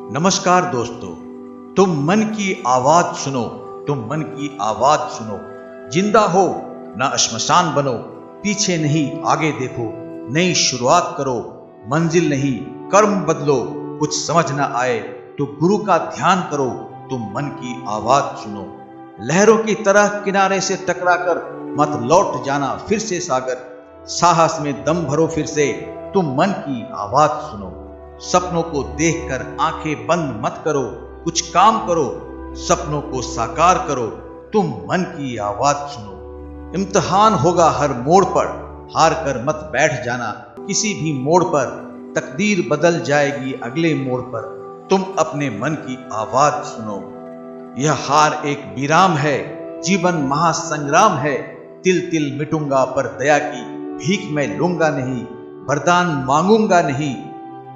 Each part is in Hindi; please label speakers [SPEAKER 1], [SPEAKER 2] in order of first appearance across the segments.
[SPEAKER 1] नमस्कार दोस्तों, तुम मन की आवाज सुनो, तुम मन की आवाज सुनो। जिंदा हो ना श्मशान बनो, पीछे नहीं आगे देखो, नई शुरुआत करो, मंजिल नहीं कर्म बदलो। कुछ समझ ना आए तो गुरु का ध्यान करो, तुम मन की आवाज सुनो। लहरों की तरह किनारे से टकराकर मत लौट जाना फिर से सागर, साहस में दम भरो फिर से, तुम मन की आवाज सुनो। सपनों को देखकर आंखें बंद मत करो, कुछ काम करो, सपनों को साकार करो, तुम मन की आवाज सुनो। इम्तिहान होगा हर मोड़ पर, हार कर मत बैठ जाना किसी भी मोड़ पर, तकदीर बदल जाएगी अगले मोड़ पर, तुम अपने मन की आवाज सुनो। यह हार एक विराम है, जीवन महासंग्राम है, तिल तिल मिटूंगा पर दया की भीख मैं लूंगा नहीं, वरदान मांगूंगा नहीं।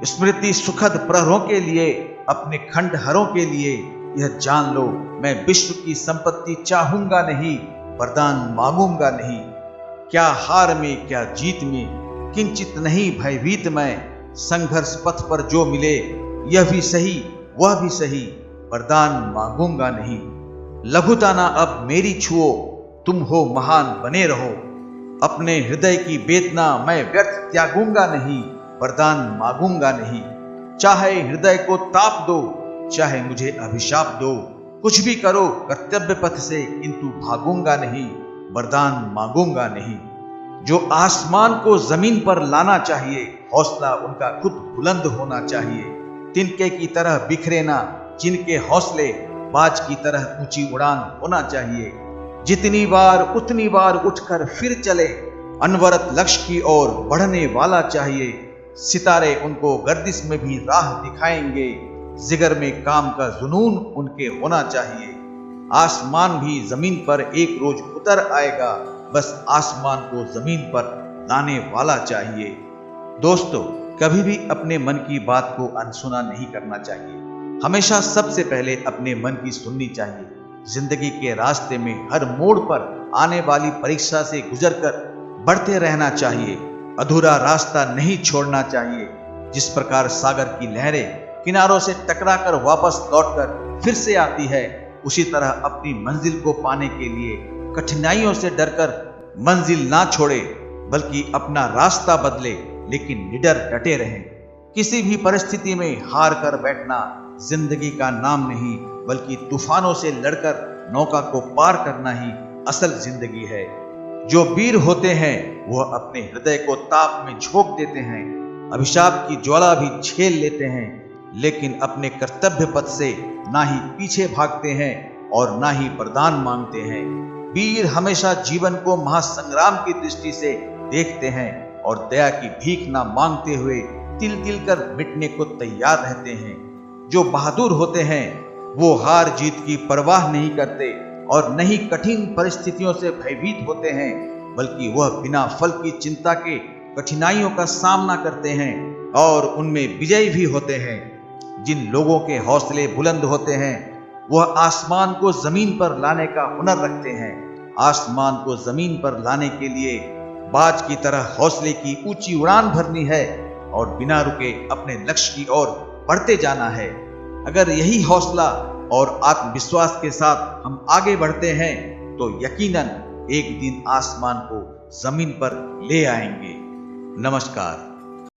[SPEAKER 1] स्मृति सुखद प्रहरों के लिए, अपने खंडहरों के लिए, यह जान लो मैं विश्व की संपत्ति चाहूंगा नहीं, वरदान मांगूंगा नहीं। क्या हार में क्या जीत में किंचित नहीं भयभीत मैं, संघर्ष पथ पर जो मिले यह भी सही वह भी सही, वरदान मांगूंगा नहीं। लघुता ना अब मेरी छुओ, तुम हो महान बने रहो, अपने हृदय की वेदना मैं व्यर्थ त्यागूंगा नहीं, वरदान मांगूंगा नहीं। चाहे हृदय को ताप दो, चाहे मुझे अभिशाप दो, कुछ भी करो कर्तव्य पथ से, किंतु भागूंगा नहीं, वरदान मांगूंगा नहीं। जो आसमान को जमीन पर लाना चाहिए, हौसला उनका खुद बुलंद होना चाहिए। तिनके की तरह बिखरे ना जिनके हौसले, बाज की तरह ऊंची उड़ान होना चाहिए। जितनी बार उतनी बार उठकर फिर चले, अनवरत लक्ष्य की ओर बढ़ने वाला चाहिए। सितारे उनको गर्दिश में भी राह दिखाएंगे, जिगर में काम का जुनून उनके होना चाहिए। आसमान भी जमीन पर एक रोज उतर आएगा, बस आसमान को जमीन पर लाने वाला चाहिए। दोस्तों, कभी भी अपने मन की बात को अनसुना नहीं करना चाहिए, हमेशा सबसे पहले अपने मन की सुननी चाहिए। जिंदगी के रास्ते में हर मोड़ पर आने वाली परीक्षा से गुजरकर बढ़ते रहना चाहिए, अधूरा रास्ता नहीं छोड़ना चाहिए। जिस प्रकार सागर की लहरें किनारों से टकराकर वापस लौटकर फिर से आती है, उसी तरह अपनी मंजिल को पाने के लिए कठिनाइयों से डरकर मंजिल ना छोड़े, बल्कि अपना रास्ता बदले, लेकिन निडर डटे रहें। किसी भी परिस्थिति में हार कर बैठना जिंदगी का नाम नहीं, बल्कि तूफानों से लड़कर नौका को पार करना ही असल जिंदगी है। जो वीर होते हैं वह अपने हृदय को ताप में झोंक देते हैं, अभिशाप की ज्वाला भी झेल लेते हैं, लेकिन अपने कर्तव्य पथ से ना ही पीछे भागते हैं और ना ही वरदान मांगते हैं। वीर हमेशा जीवन को महासंग्राम की दृष्टि से देखते हैं और दया की भीख ना मांगते हुए तिल तिल कर मिटने को तैयार रहते हैं। जो बहादुर होते हैं वो हार जीत की परवाह नहीं करते और न ही कठिन परिस्थितियों से भयभीत होते हैं, बल्कि वह बिना फल की चिंता के कठिनाइयों का सामना करते हैं और उनमें विजयी भी होते हैं। जिन लोगों के हौसले बुलंद होते हैं वह आसमान को जमीन पर लाने का हुनर रखते हैं। आसमान को जमीन पर लाने के लिए बाज की तरह हौसले की ऊंची उड़ान भरनी है और बिना रुके अपने लक्ष्य की ओर बढ़ते जाना है। अगर यही हौसला और आत्मविश्वास के साथ हम आगे बढ़ते हैं तो यकीनन एक दिन आसमान को जमीन पर ले आएंगे। नमस्कार।